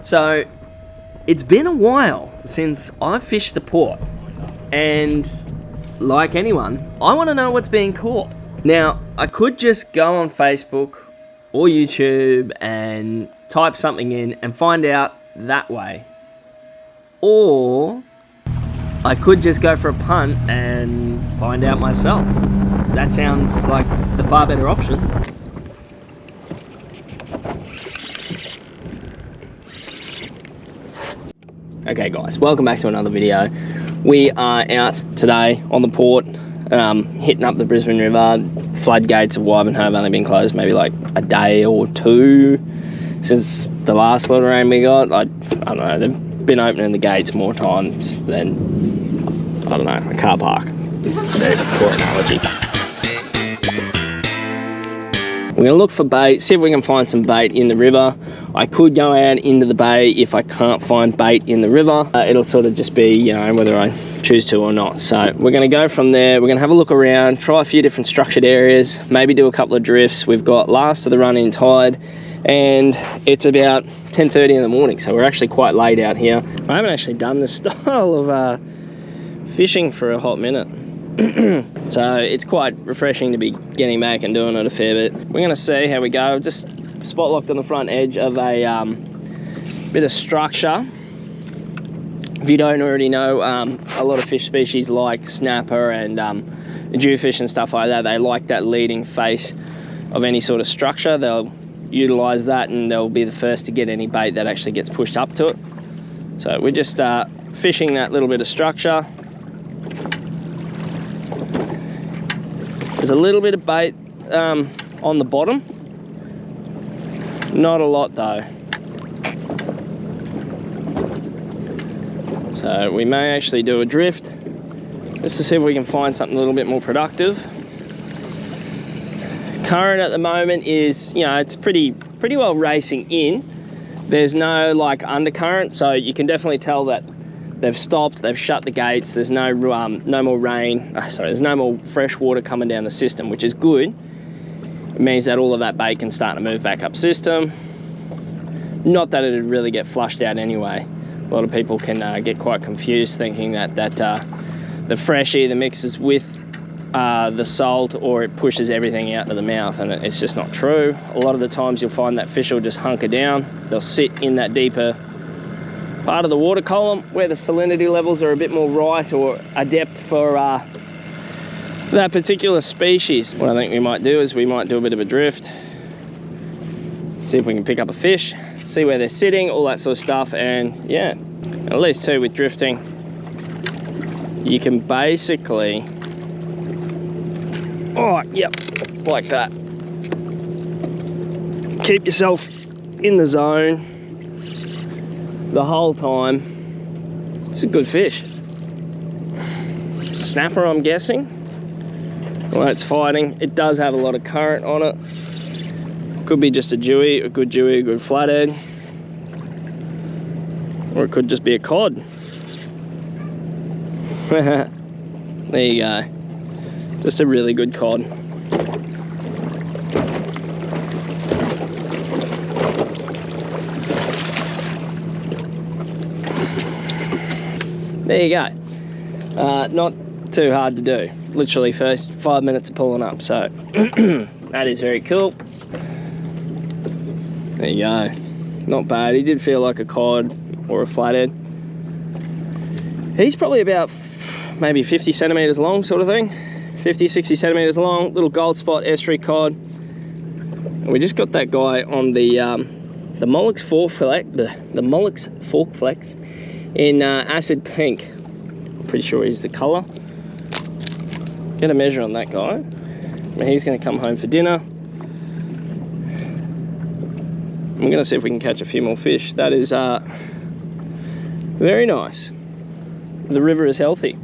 So, it's been a while since I've fished the port, and like anyone, I want to know what's being caught. Now, I could just go on Facebook or YouTube and type something in and find out that way. Or I could just go for a punt and find out myself. That sounds like the far better option. Okay guys, welcome back to another video. We are out today on the port, hitting up the Brisbane River. Floodgates of Wyvenhoe have only been closed maybe like a day or two since the last little rain we got. I don't know, they've been opening the gates more times than, I don't know, a car park. Very poor analogy. We're going to look for bait, see if we can find some bait in the river. I could go out into the bay if I can't find bait in the river. It'll sort of just be, you know, whether I choose to or not. So we're going to go from there. We're going to have a look around, try a few different structured areas, maybe do a couple of drifts. We've got last of the run-in tide, and it's about 10:30 in the morning, so we're actually quite late out here. I haven't actually done this style of fishing for a hot minute. So it's quite refreshing to be getting back and doing it a fair bit. We're going to see how we go. Just spot locked on the front edge of a bit of structure. If you don't already know, a lot of fish species like snapper and jewfish and stuff like that, they like that leading face of any sort of structure. They'll utilize that and they'll be the first to get any bait that actually gets pushed up to it. So we're just fishing that little bit of structure. There's a little bit of bait on the bottom. Not a lot though. So we may actually do a drift just to see if we can find something a little bit more productive. Current at the moment is, you know, it's pretty well racing in. There's no like undercurrent, so you can definitely tell that they've stopped, they've shut the gates, there's no more rain, there's no more fresh water coming down the system, which is good. It means that all of that bait can start to move back up system. Not that it'd really get flushed out anyway. A lot of people can get quite confused thinking that the fresh either mixes with the salt or it pushes everything out to the mouth, and it's just not true. A lot of the times you'll find that fish will just hunker down. They'll sit in that deeper part of the water column where the salinity levels are a bit more right or adept for that particular species. What I think we might do is we might do a bit of a drift, see if we can pick up a fish, see where they're sitting, all that sort of stuff. And yeah, at least too with drifting, you can basically, oh yep, like that, keep yourself in the zone the whole time. It's a good fish. Snapper, I'm guessing. Well, it's fighting. It does have a lot of current on it. Could be just a good flathead. Or it could just be a cod. There you go. Just a really good cod. There you go. Not too hard to do. Literally first 5 minutes of pulling up, so that is very cool. There you go. Not bad. He did feel like a cod or a flathead. He's probably about maybe 50 centimeters long, sort of thing. 50, 60 centimeters long. Little gold spot estuary cod. And we just got that guy on the Mulloway fork flex, the Mulloway fork flex in acid pink. Pretty sure he's the colour. Get a measure on that guy. He's going to come home for dinner. I'm going to see if we can catch a few more fish. That is very nice. The river is healthy.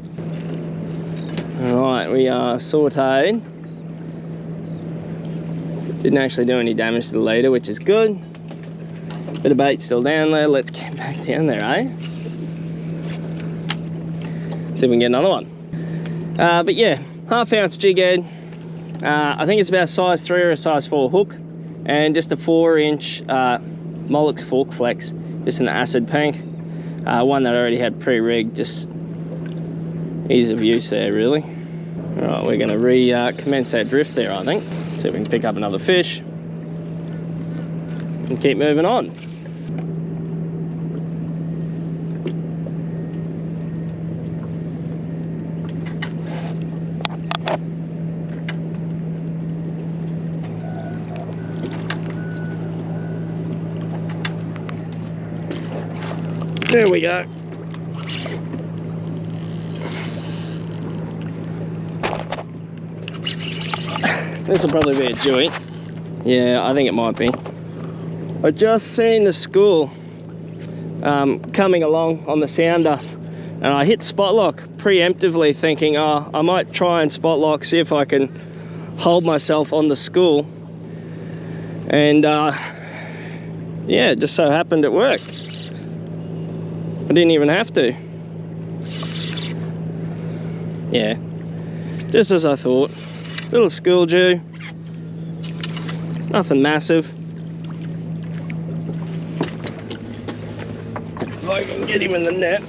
Alright, we are sauteed. Didn't actually do any damage to the leader, which is good. Bit of bait still down there. Let's get back down there, eh? See if we can get another one. But yeah, 1/2 ounce jig head. I think it's about a size 3 or a size 4 hook, and just a 4-inch Mulloway fork flex just in the acid pink. One that I already had pre-rigged, just ease of use there, really. All right, we're gonna commence our drift there, I think. See if we can pick up another fish and keep moving on. There we go. This will probably be a dewy. Yeah, I think it might be. I just seen the school coming along on the sounder, and I hit spot lock preemptively thinking, oh, I might try and spot lock, see if I can hold myself on the school. And yeah, it just so happened it worked. I didn't even have to. Yeah, just as I thought. Little school Jew, nothing massive. If I can get him in the net.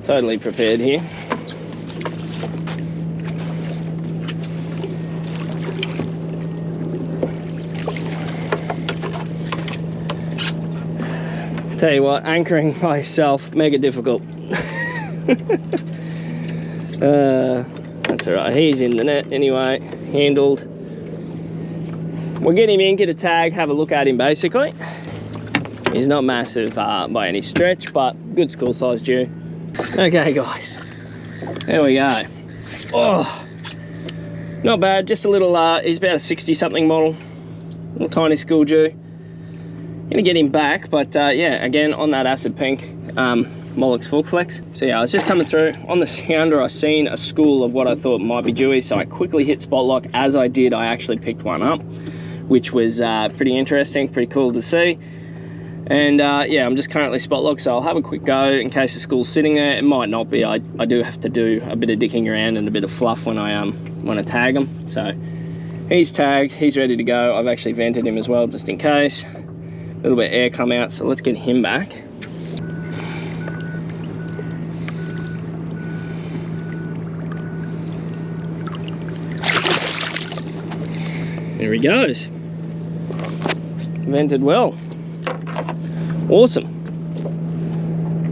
Totally prepared here. Tell you what, anchoring myself, mega difficult. That's alright, he's in the net anyway, handled. We'll get him in, get a tag, have a look at him basically. He's not massive by any stretch, but good school size Jew. Okay guys, there we go. Oh, not bad, just a little, he's about a 60 something model, little tiny school Jew. Gonna get him back, but yeah, again on that acid pink Mollix Fork Flex. So yeah, I was just coming through on the sounder. I seen a school of what I thought might be dewy, so I quickly hit spot lock. As I did, I actually picked one up, which was pretty interesting, pretty cool to see. And yeah, I'm just currently spot locked, so I'll have a quick go in case the school's sitting there. It might not be. I do have to do a bit of dicking around and a bit of fluff when I tag him. So he's tagged, he's ready to go. I've actually vented him as well, just in case. A little bit of air come out, so let's get him back. There he goes. Vented well. Awesome.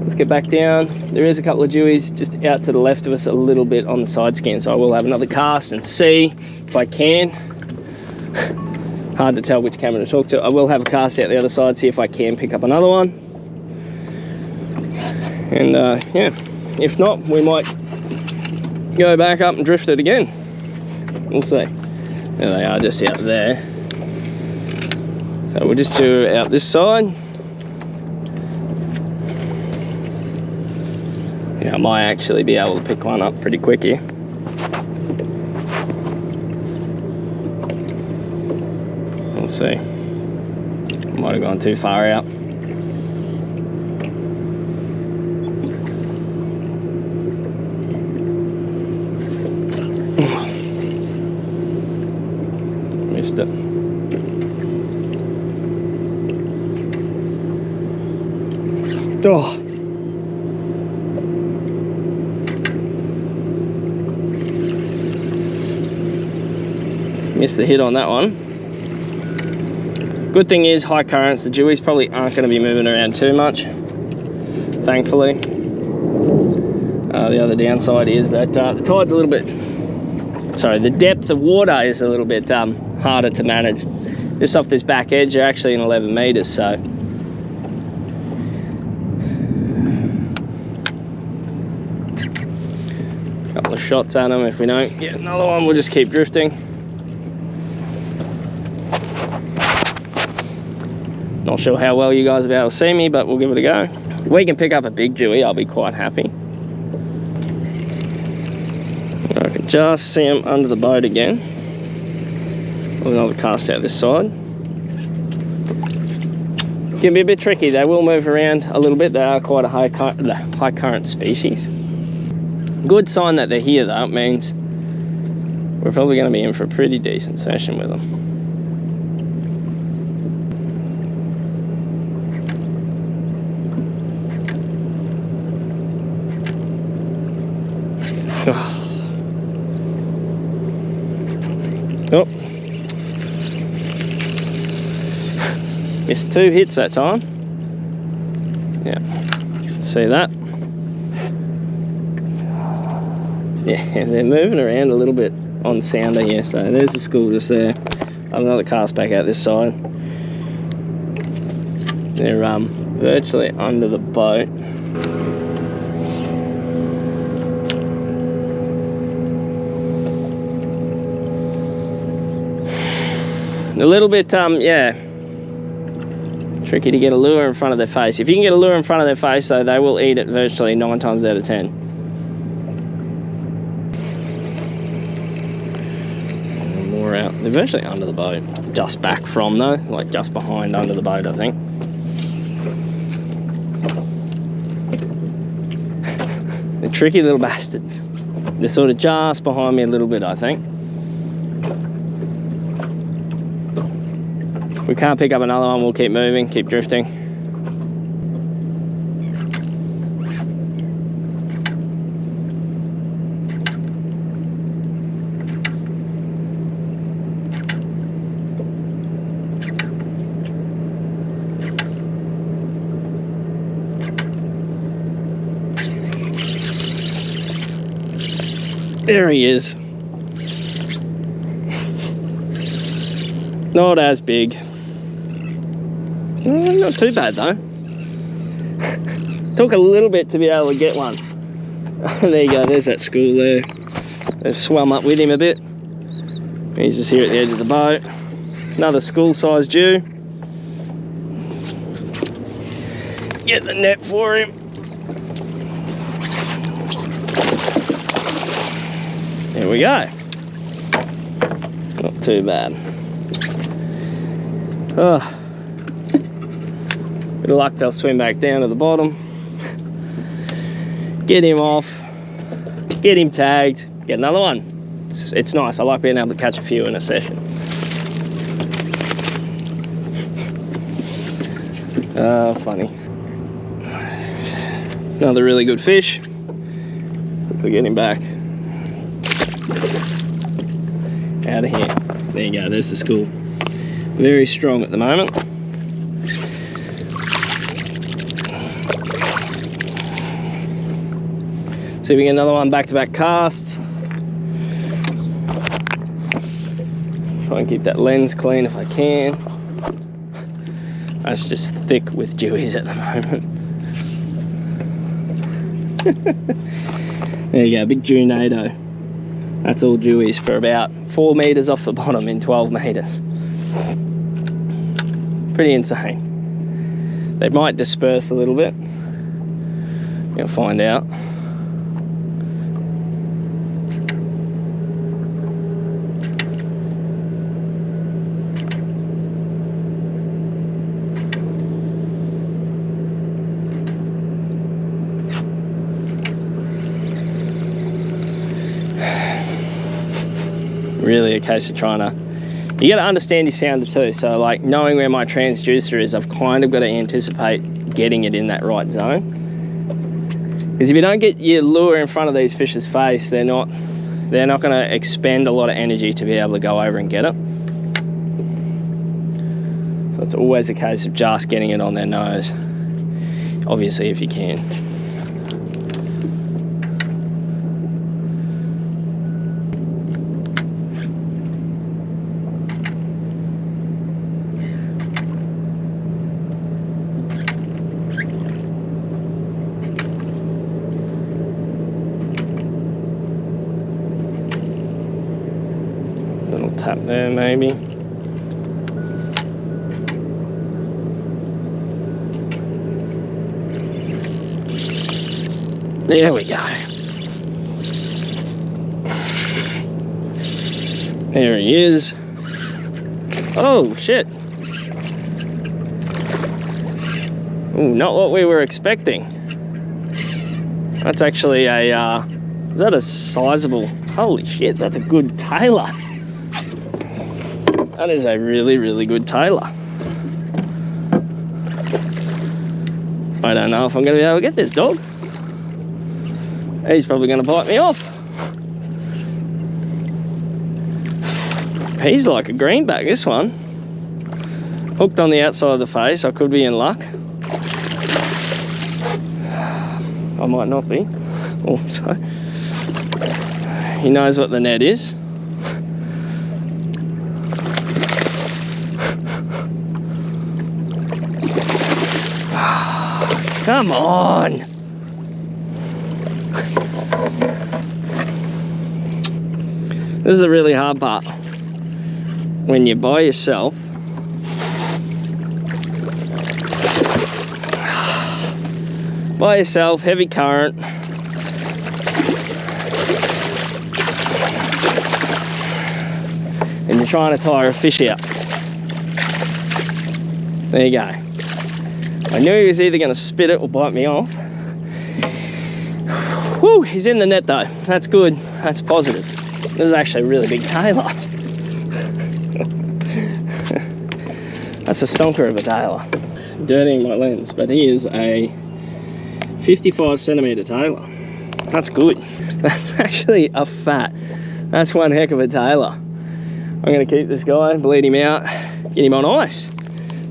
Let's get back down. There is a couple of dewies just out to the left of us, a little bit on the side scan, so I will have another cast and see if I can. Hard to tell which camera to talk to. I will have a cast out the other side, see if I can pick up another one. And yeah, if not, we might go back up and drift it again. We'll see. There they are, just out there. So we'll just do out this side. Yeah, I might actually be able to pick one up pretty quick here. We'll see. Might have gone too far out. Missed it. Oh. Missed the hit on that one. Good thing is high currents, the dewies probably aren't going to be moving around too much, thankfully. The other downside is that the tide's a little bit, sorry, the depth of water is a little bit harder to manage. Just off this back edge, they're actually in 11 meters, so. Couple of shots at them. If we don't get another one, we'll just keep drifting. Not sure how well you guys will be able to see me, but we'll give it a go. If we can pick up a big dewy, I'll be quite happy. I can just see them under the boat again. With another cast out this side. Can be a bit tricky. They will move around a little bit. They are quite a high current species. Good sign that they're here though. It means we're probably going to be in for a pretty decent session with them. Oh. Missed 2 hits that time. Yeah, see that? Yeah, they're moving around a little bit on sounder here. So there's the school just there. I've another cast back out this side. They're virtually under the boat. A little bit, yeah, tricky to get a lure in front of their face. If you can get a lure in front of their face, though, they will eat it virtually 9 times out of 10. And more out. They're virtually under the boat. Just back from, though, like just behind under the boat, I think. They're tricky little bastards. They're sort of just behind me a little bit, I think. If we can't pick up another one, we'll keep moving, keep drifting. There he is. Not as big. Not too bad though. Took a little bit to be able to get one. There you go, there's that school there. They've swum up with him a bit. He's just here at the edge of the boat. Another school size jew. Get the net for him. There we go. Not too bad. Oh. Bit of luck, they'll swim back down to the bottom. Get him off. Get him tagged. Get another one. It's nice. I like being able to catch a few in a session. Oh, funny. Another really good fish. Quickly get him back. Out of here. There you go, there's the school. Very strong at the moment. See if we get another one back-to-back casts. Try and keep that lens clean if I can. That's just thick with dewies at the moment. There you go, big Junado. That's all dewies for about 4 metres off the bottom in 12 metres. Pretty insane. They might disperse a little bit. You'll find out. Really a case of trying to, you got to understand your sounder too. So like knowing where my transducer is, I've kind of got to anticipate getting it in that right zone. Because if you don't get your lure in front of these fish's face, they're not going to expend a lot of energy to be able to go over and get it. So it's always a case of just getting it on their nose. Obviously, if you can. Little tap there, maybe. There we go. There he is. Oh, shit. Ooh, not what we were expecting. That's actually a, is that a sizable, holy shit, that's a good Tailor. That is a really, really good Tailor. I don't know if I'm going to be able to get this dog. He's probably going to bite me off. He's like a greenback, this one. Hooked on the outside of the face. I could be in luck. I might not be. Also, he knows what the net is. Come on. This is a really hard part. When you're by yourself, heavy current, and you're trying to tire a fish out. There you go. I knew he was either going to spit it or bite me off. Whew, he's in the net though. That's good. That's positive. This is actually a really big Tailor. That's a stonker of a Tailor. Dirtying my lens, but he is a 55 centimetre Tailor. That's good. That's actually a fat. That's one heck of a Tailor. I'm going to keep this guy, bleed him out, get him on ice.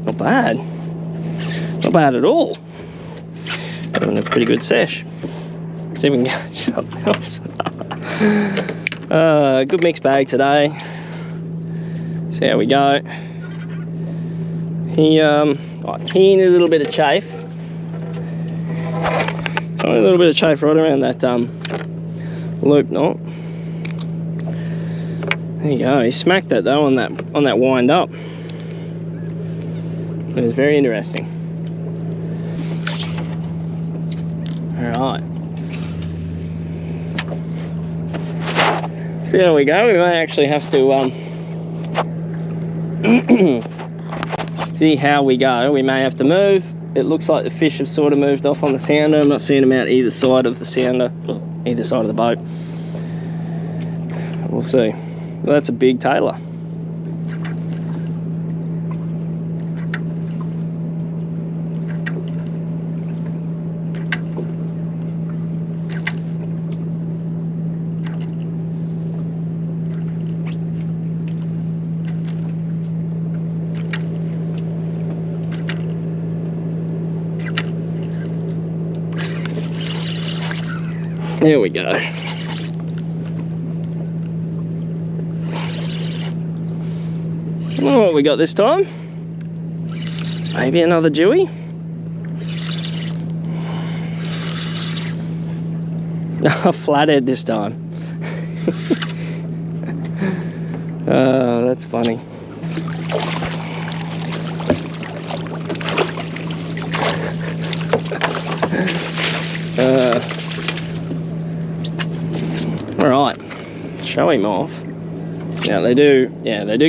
Not bad. Not bad at all. Having a pretty good sesh. Let's see if we can get something else. Good mixed bag today. See how we go. He, teeny little bit of chafe. Only a little bit of chafe right around that loop knot. There you go. He smacked that though on that wind up. It was very interesting. All right. See how we go. We may actually have to see how we go. We may have to move. It looks like the fish have sort of moved off on the sounder. I'm not seeing them out either side of the sounder, or either side of the boat. We'll see. Well, that's a big Tailor. There we go. I don't know what we got this time. Maybe another Jewy. A flathead this time. Oh, that's funny. All right, show him off. Now they do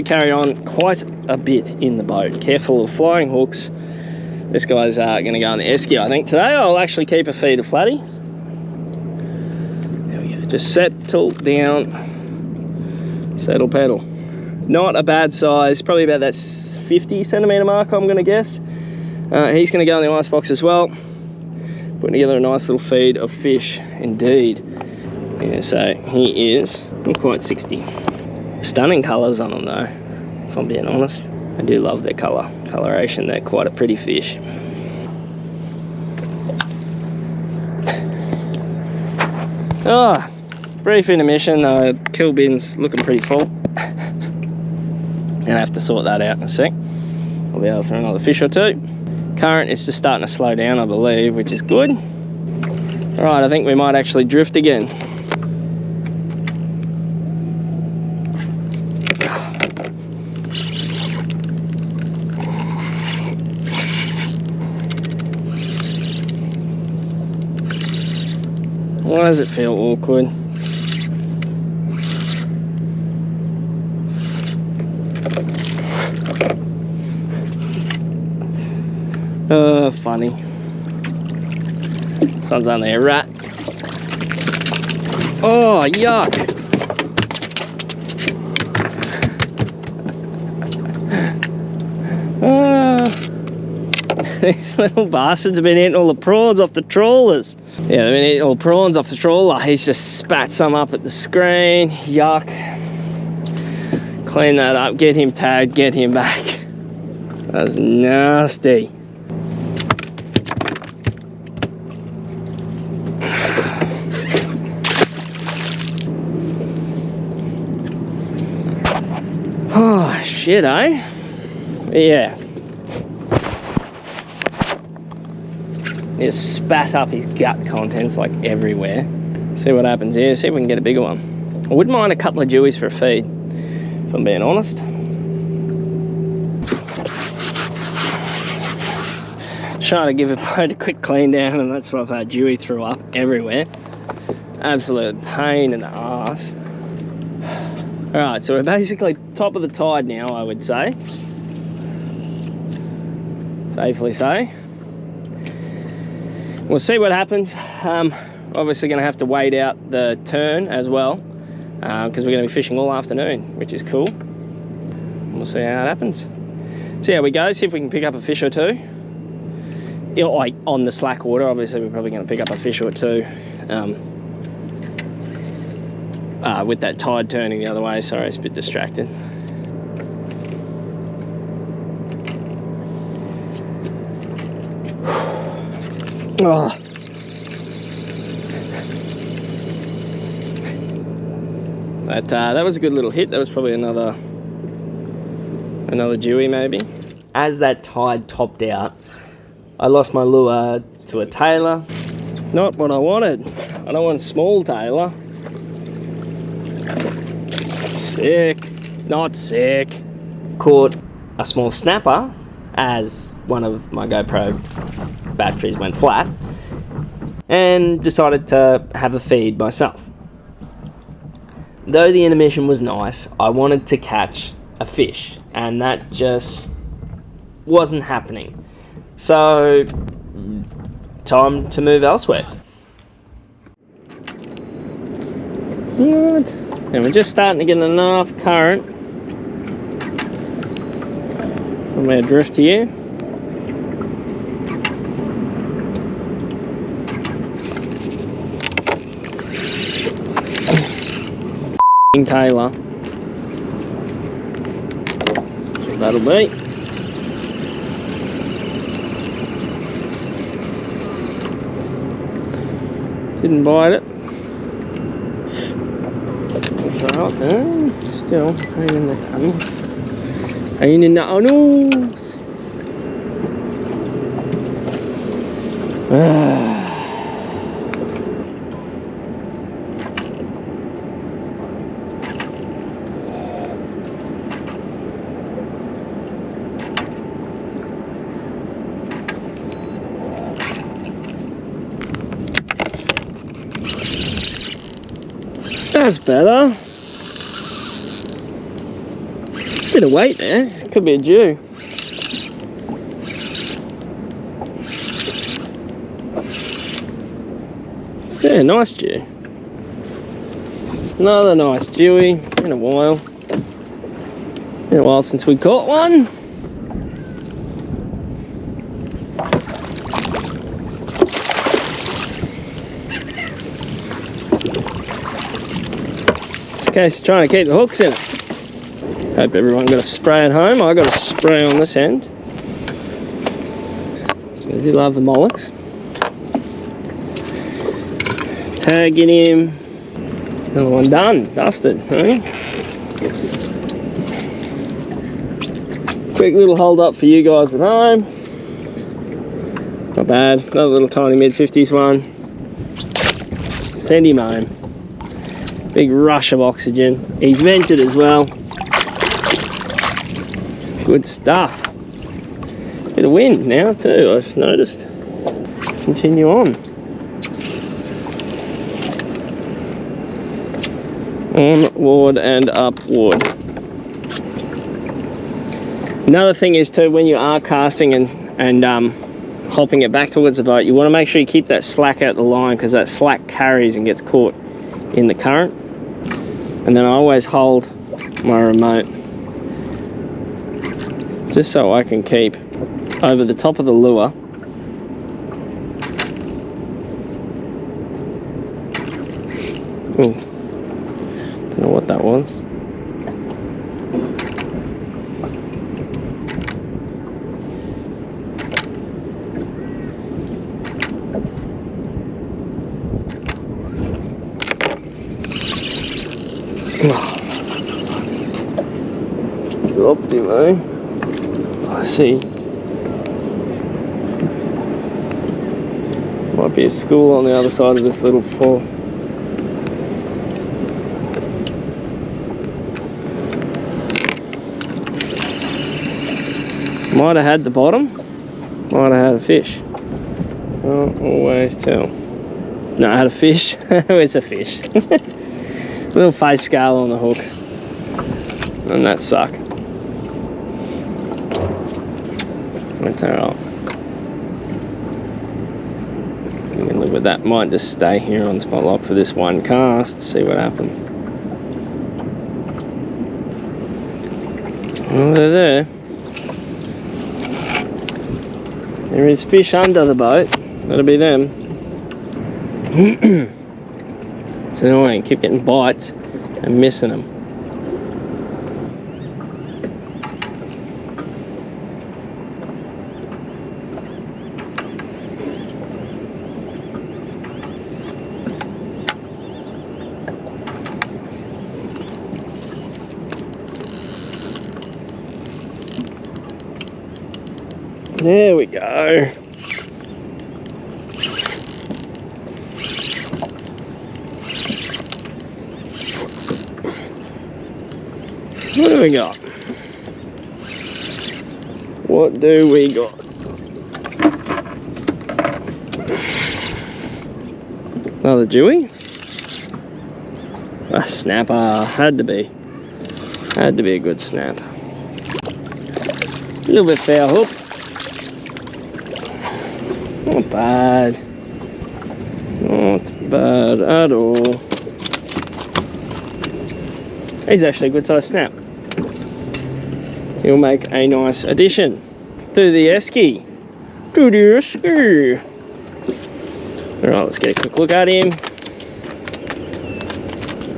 carry on quite a bit in the boat. Careful of flying hooks. This guy's going to go on the esky, I think. Today I'll actually keep a feed of flatty. There we go. Just settle down. Settle pedal. Not a bad size. Probably about that 50 centimetre mark, I'm going to guess. He's going to go in the ice box as well. Putting together a nice little feed of fish, indeed. Yeah, so he is not quite 60. Stunning colours on them though, if I'm being honest. I do love their coloration. They're quite a pretty fish. Oh, brief intermission. Kill bin's looking pretty full. Gonna have to sort that out in a sec. I'll be able for another fish or two. Current is just starting to slow down, I believe, which is good. All right, I think we might actually drift again. Why does it feel awkward? Oh, funny. This one's only a rat. Oh, yuck. These little bastards have been eating all the prawns off the trawlers. Yeah, they've been eating all the prawns off the trawler. He's just spat some up at the screen. Yuck. Clean that up, get him tagged, get him back. That's nasty. Oh, shit, eh? Yeah. He just spat up his gut contents like everywhere. See what happens here, see if we can get a bigger one. I wouldn't mind a couple of dewies for a feed, if I'm being honest. Trying to give a boat a quick clean down, and that's what I've had dewie threw up everywhere. Absolute pain in the arse. Alright, so we're basically top of the tide now, I would say. Safely say. We'll see what happens. Obviously going to have to wait out the turn as well, because we're going to be fishing all afternoon, which is cool. We'll see how it happens. See how we go, see if we can pick up a fish or two. You know, like on the slack water, obviously we're probably going to pick up a fish or two with that tide turning the other way. Sorry, it's a bit distracted. Oh. That was a good little hit. That was probably another dewie maybe. As that tide topped out, I lost my lure to a Tailor. Not what I wanted. I don't want small Tailor. Sick. Not sick. Caught a small snapper as one of my GoPro batteries went flat, and decided to have a feed myself. Though the intermission was nice, I wanted to catch a fish, and that just wasn't happening. So, time to move elsewhere. What? And we're just starting to get enough current. I'm going to drift here. Tailor. That's what that'll be. Didn't bite it. It's alright though. Still pain in the cuttings. Pain in the anus. That's better. Bit of weight there. Could be a dew. Yeah, nice dew. Another nice dewy. Been a while. Been a while since we caught one. Case of trying to keep the hooks in it. Hope everyone got a spray at home. I got a spray on this end. I do love the mollusks. Tagging him. Another one done, dusted. Right? Quick little hold up for you guys at home. Not bad. Another little tiny mid-50s one. Send him home. Big rush of oxygen. He's vented as well. Good stuff. Bit of wind now too, I've noticed. Continue on. Onward and upward. Another thing is too, when you are casting and hopping it back towards the boat, you want to make sure you keep that slack out the line, because that slack carries and gets caught in the current. And then I always hold my remote just so I can keep over the top of the lure. Ooh, don't know what that was. below. I see. Might be a school on the other side of this little fall. Might have had the bottom, might have had a fish. Can't always tell. No, I had a fish. Where's a fish? Little face scale on the hook. And that suck. That's alright. We can live with that. Might just stay here on spot lock for this one cast, see what happens. Well, they're there. There is fish under the boat. That'll be them. It's annoying. Keep getting bites and missing them. There we go. What do we got? What do we got? Another dewy? A snapper. Had to be. Had to be a good snap. A little bit foul hook. Not bad. Not bad at all. He's actually a good sized snap. He'll make a nice addition to the esky. To the esky. Alright, let's get a quick look at him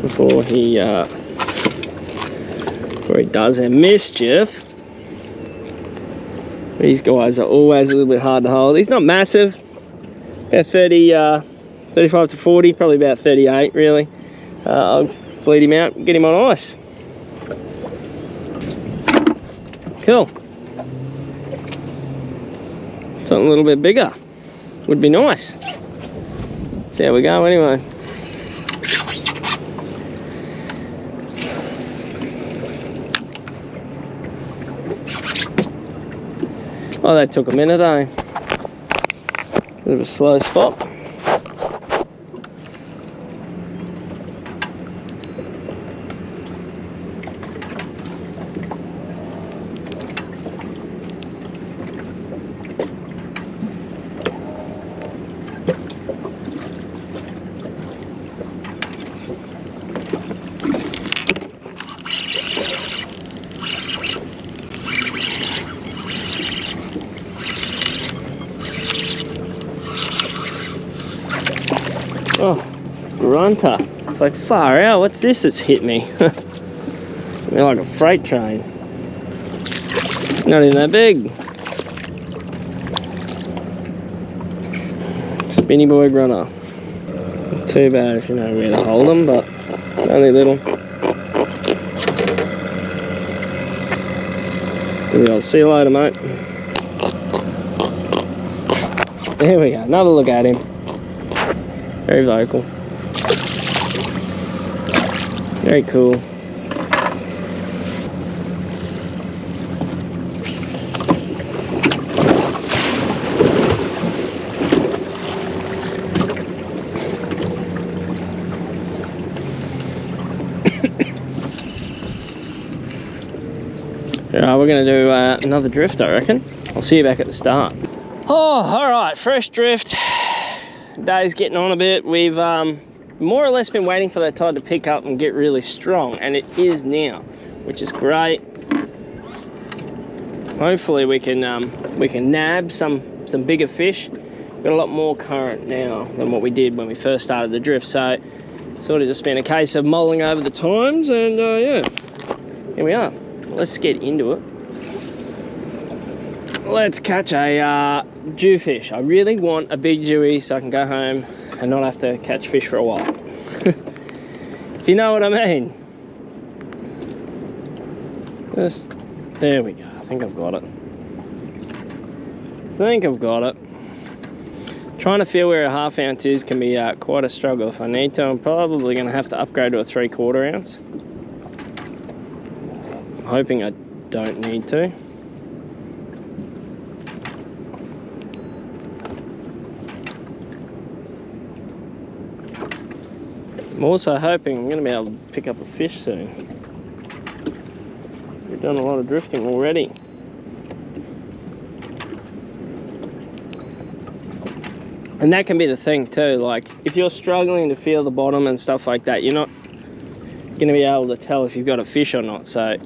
before he does a mischief. These guys are always a little bit hard to hold. He's not massive, about 35 to 40, probably about 38 really. I'll bleed him out and get him on ice. Cool. Something a little bit bigger would be nice. See how we go anyway. Oh, that took a minute, eh? Bit of a slow spot. Oh, grunter. It's like far out. What's this that's hit me? Hit me like a freight train. Not even that big. Spinny boy grunter. Not too bad if you know where to hold them, but only little. Do the old see you later, mate. There we go. Another look at him. Very vocal. Very cool. We're going to do another drift, I reckon. I'll see you back at the start. Oh, all right, fresh drift. Day's getting on a bit. We've more or less been waiting for that tide to pick up and get really strong, and it is now, which is great. Hopefully we can nab some bigger fish. Got a lot more current now than what we did when we first started the drift, so it's sort of just been a case of mulling over the times, and yeah, here we are. Let's get into it. Let's catch a jewfish. I really want a big jewie so I can go home and not have to catch fish for a while. If you know what I mean. Just There we go. I think I've got it. Trying to feel where a 1/2 ounce is can be quite a struggle. If I need to, I'm probably going to have to upgrade to a 3/4 ounce. I'm hoping I don't need to. I'm also hoping I'm going to be able to pick up a fish soon. We've done a lot of drifting already. And that can be the thing too, like if you're struggling to feel the bottom and stuff like that, you're not going to be able to tell if you've got a fish or not. So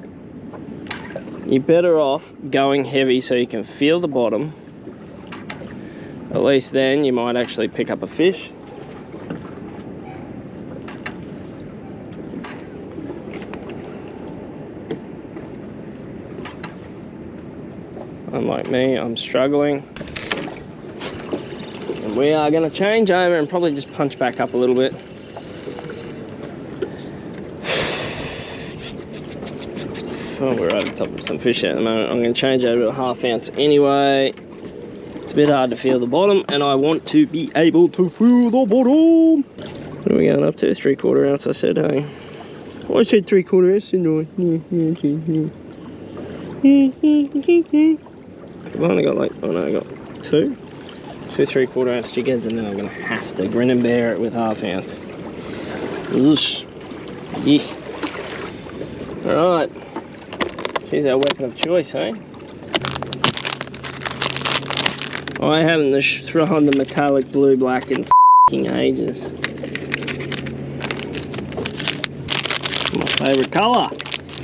you're better off going heavy so you can feel the bottom. At least then you might actually pick up a fish. Unlike me, I'm struggling. And we are going to change over and probably just punch back up a little bit. Oh, we're right at the top of some fish at the moment. I'm going to change over to a 1/2 ounce anyway. It's a bit hard to feel the bottom, and I want to be able to feel the bottom. What are we going up to? 3/4 ounce, I said, hey? Oh, I said 3/4 ounce, didn't I? I've only got like, oh no, I got two 3/4 ounce jig heads, and then I'm going to have to grin and bear it with 1/2 ounce. Yeesh. Alright. She's our weapon of choice, eh? I haven't thrown the metallic blue black in f***ing ages. My favourite colour.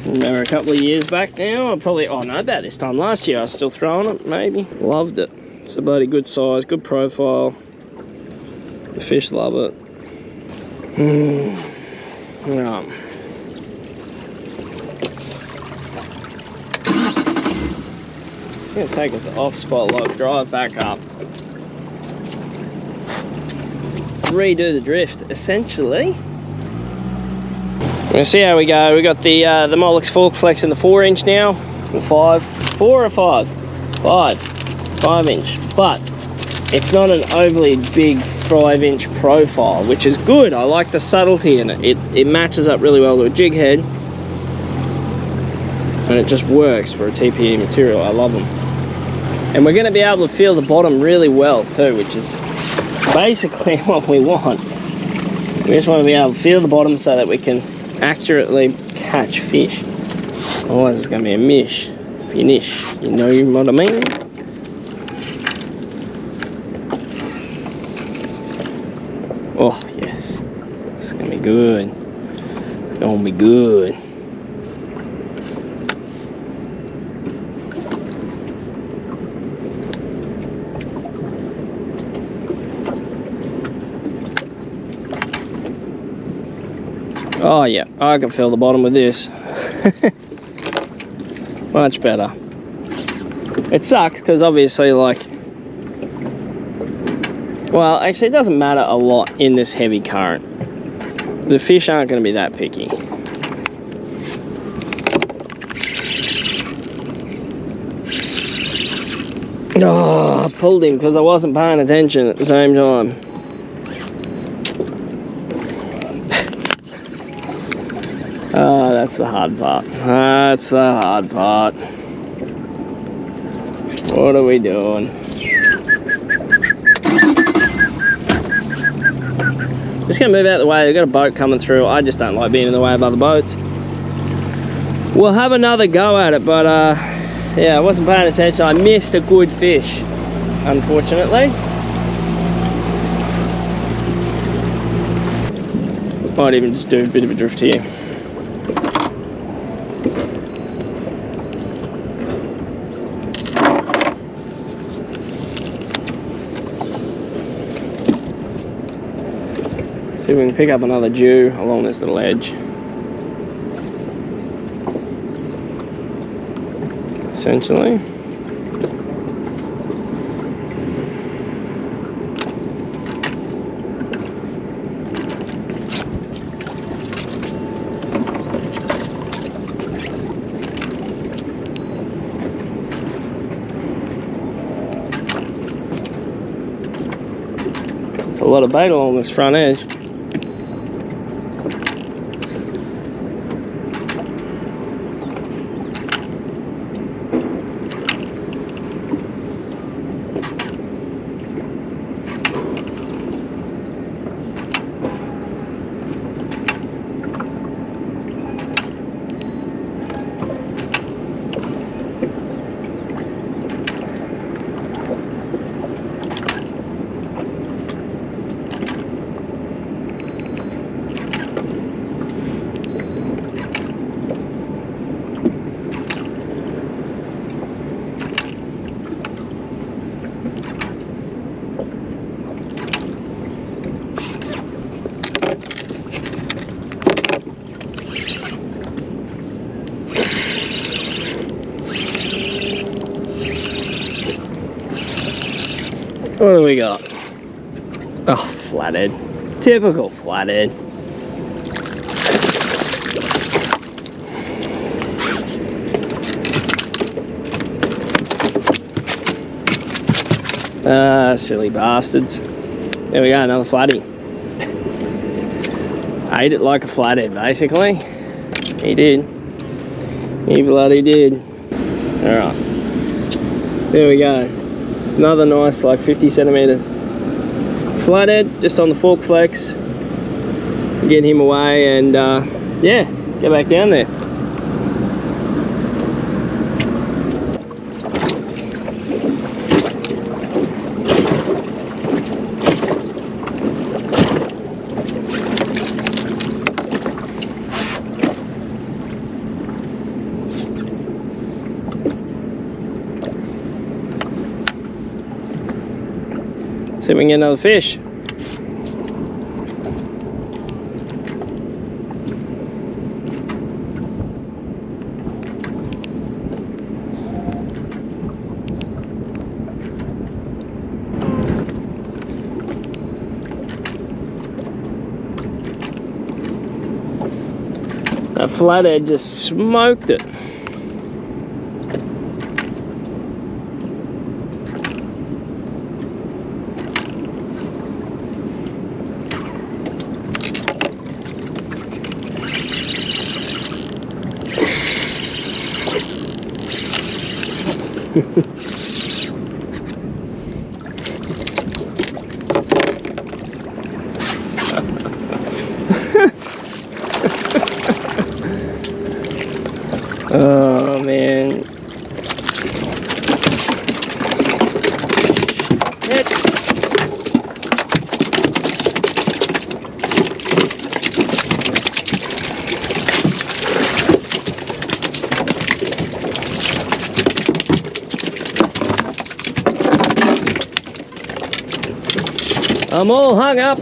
Remember a couple of years back now, about this time last year I was still throwing it, maybe. Loved it. It's a bloody good size, good profile. The fish love it. Right. It's going to take us off spot lock, drive back up, redo the drift essentially. We're going to see how we go. We got the Mollix fork flex in the 4-inch now, or 5. 4 or 5? 5-inch, but it's not an overly big 5-inch profile, which is good. I like the subtlety in it. It matches up really well to a jig head, and it just works for a TPE material. I love them. And we're going to be able to feel the bottom really well too, which is basically what we want. We just want to be able to feel the bottom so that we can accurately catch fish. Otherwise it's going to be a finish. You know what I mean? Oh yes, it's going to be good. It's going to be good. Oh yeah, I can feel the bottom with this. Much better. It sucks because obviously, like, well, actually it doesn't matter a lot in this heavy current. The fish aren't going to be that picky. Oh, I pulled him because I wasn't paying attention at the same time. Oh, that's the hard part. That's the hard part. What are we doing? Just gonna move out of the way. They've got a boat coming through. I just don't like being in the way of other boats. We'll have another go at it, but yeah, I wasn't paying attention. I missed a good fish, unfortunately. Might even just do a bit of a drift here. See if we can pick up another dew along this little edge. Essentially. It's a lot of bait along this front edge. What do we got? Oh, flathead. Typical flathead. Ah, silly bastards. There we go, another flatty. Ate it like a flathead, basically. He did. He bloody did. Alright. There we go. Another nice, like 50 centimetre flathead, just on the fork flex. Get him away and yeah, go back down there. See if we can get another fish. That flathead just smoked it. Oh man. I'm all hung up.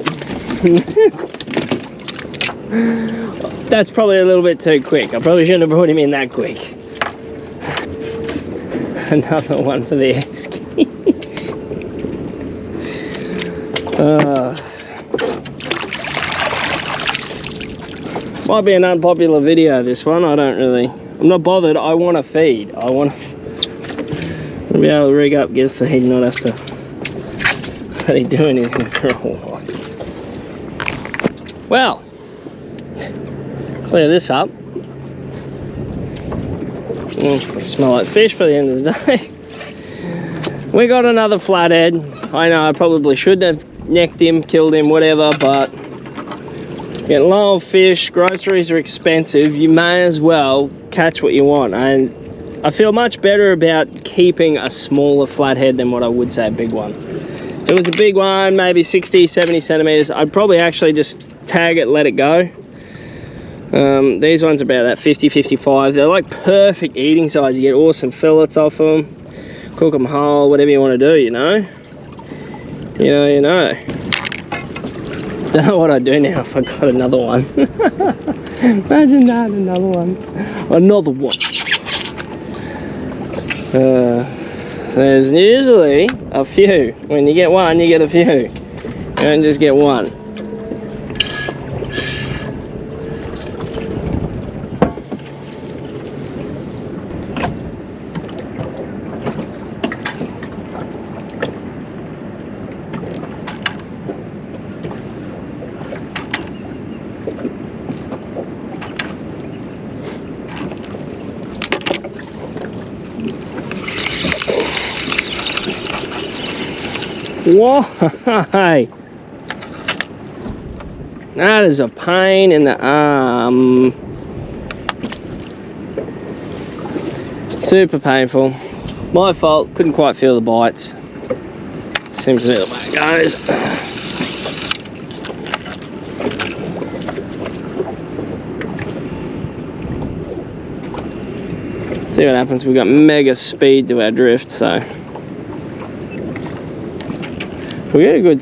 That's probably a little bit too quick. I probably shouldn't have brought him in that quick. Another one for the esky. Might be an unpopular video, this one. I'm not bothered. I want to feed. I want to be able to rig up, get a feed, and not have to really do anything for a while. Well, clear this up. I smell like fish by the end of the day. We got another flathead. I know I probably should have necked him, killed him, whatever, but getting low on fish, groceries are expensive. You may as well catch what you want. And I feel much better about keeping a smaller flathead than what I would say a big one. If it was a big one, maybe 60, 70 centimeters, I'd probably actually just tag it, let it go. These ones are about that 50, 55. They're like perfect eating size. You get awesome fillets off them, cook them whole, whatever you want to do, you know. You know. Don't know what I'd do now if I got another one. Imagine that, another one. Another one. There's usually a few. When you get one, you get a few. You don't just get one. Why? That is a pain in the arm. Super painful. My fault, couldn't quite feel the bites. Seems to be the way it goes. See what happens, we've got mega speed to our drift, so we get a good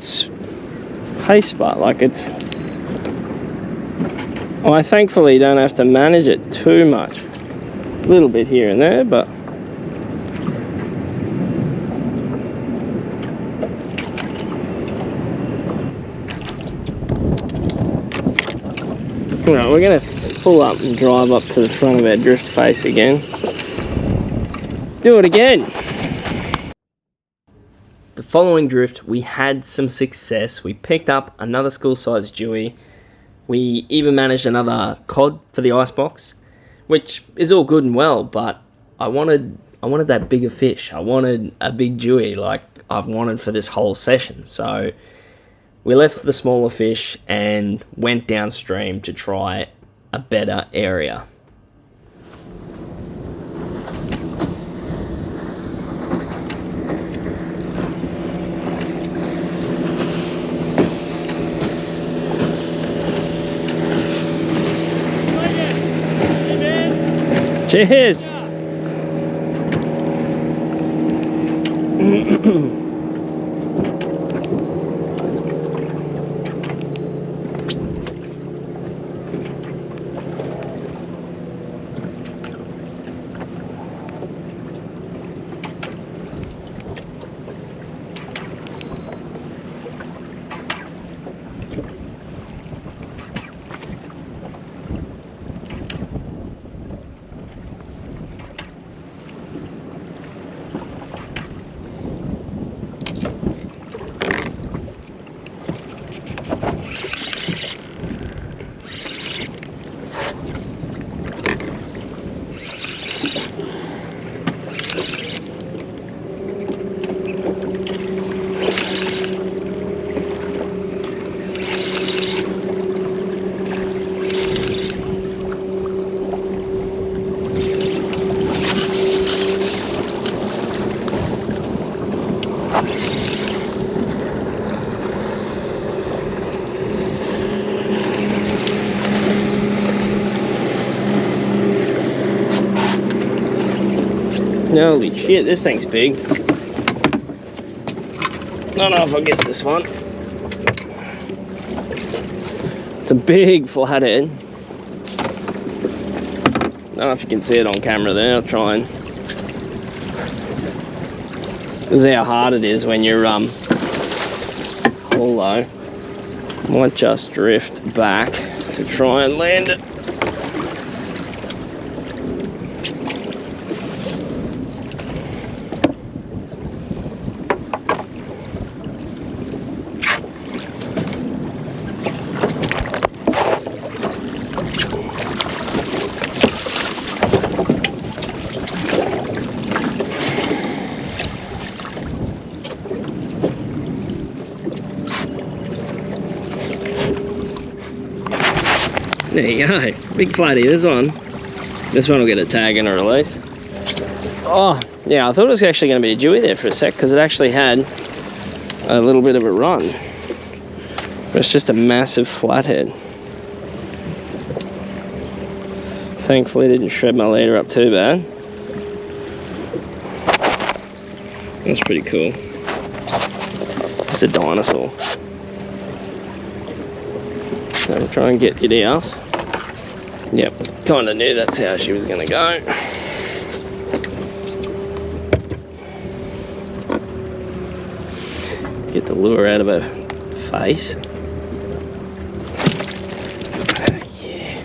pace spot, like it's, I thankfully don't have to manage it too much. A little bit here and there, but right, we're going to pull up and drive up to the front of our drift face again. Do it again. The following drift, we had some success. We picked up another school-sized dewey. We even managed another cod for the icebox, which is all good and well, but I wanted that bigger fish. I wanted a big dewey like I've wanted for this whole session. So we left the smaller fish and went downstream to try a better area. Cheers! Holy shit, this thing's big. I don't know if I'll get this one. It's a big flathead. I don't know if you can see it on camera there. I'll try and... This is how hard it is when you're hollow. Might just drift back to try and land it. There you go, big flatty, this one. This one will get a tag and a release. Oh, yeah, I thought it was actually going to be a dewey there for a sec because it actually had a little bit of a run. But it's just a massive flathead. Thankfully, it didn't shred my leader up too bad. That's pretty cool. It's a dinosaur. So we'll try and get it out. Yep, kind of knew that's how she was going to go. Get the lure out of her face. Yeah.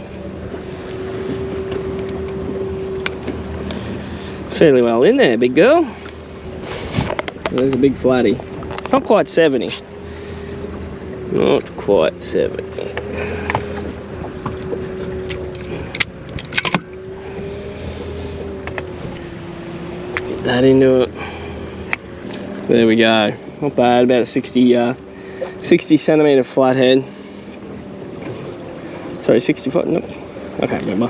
Fairly well in there, big girl. There's a big flatty. Not quite 70. Not quite 70. Get that into it. There we go. Not bad, about a 60 centimetre flathead. Sorry, 65, nope, I can't remember.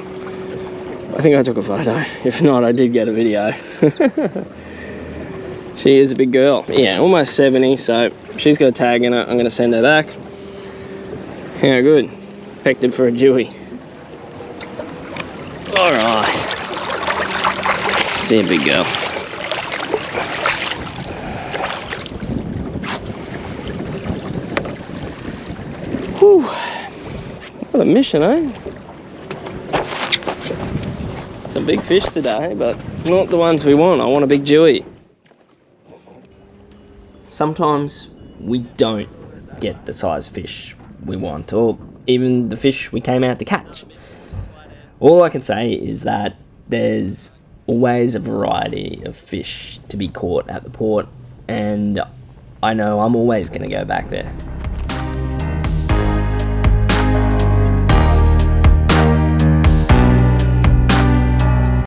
I think I took a photo. If not, I did get a video. She is a big girl. Yeah, almost 70, so she's got a tag in it. I'm gonna send her back. Yeah, good. Pecked it for a dewy. All right. See a big girl. Whew. What a mission, eh? Some big fish today, but not the ones we want. I want a big dewy. Sometimes we don't get the size fish we want, or even the fish we came out to catch. All I can say is that there's always a variety of fish to be caught at the port, and I know I'm always going to go back there.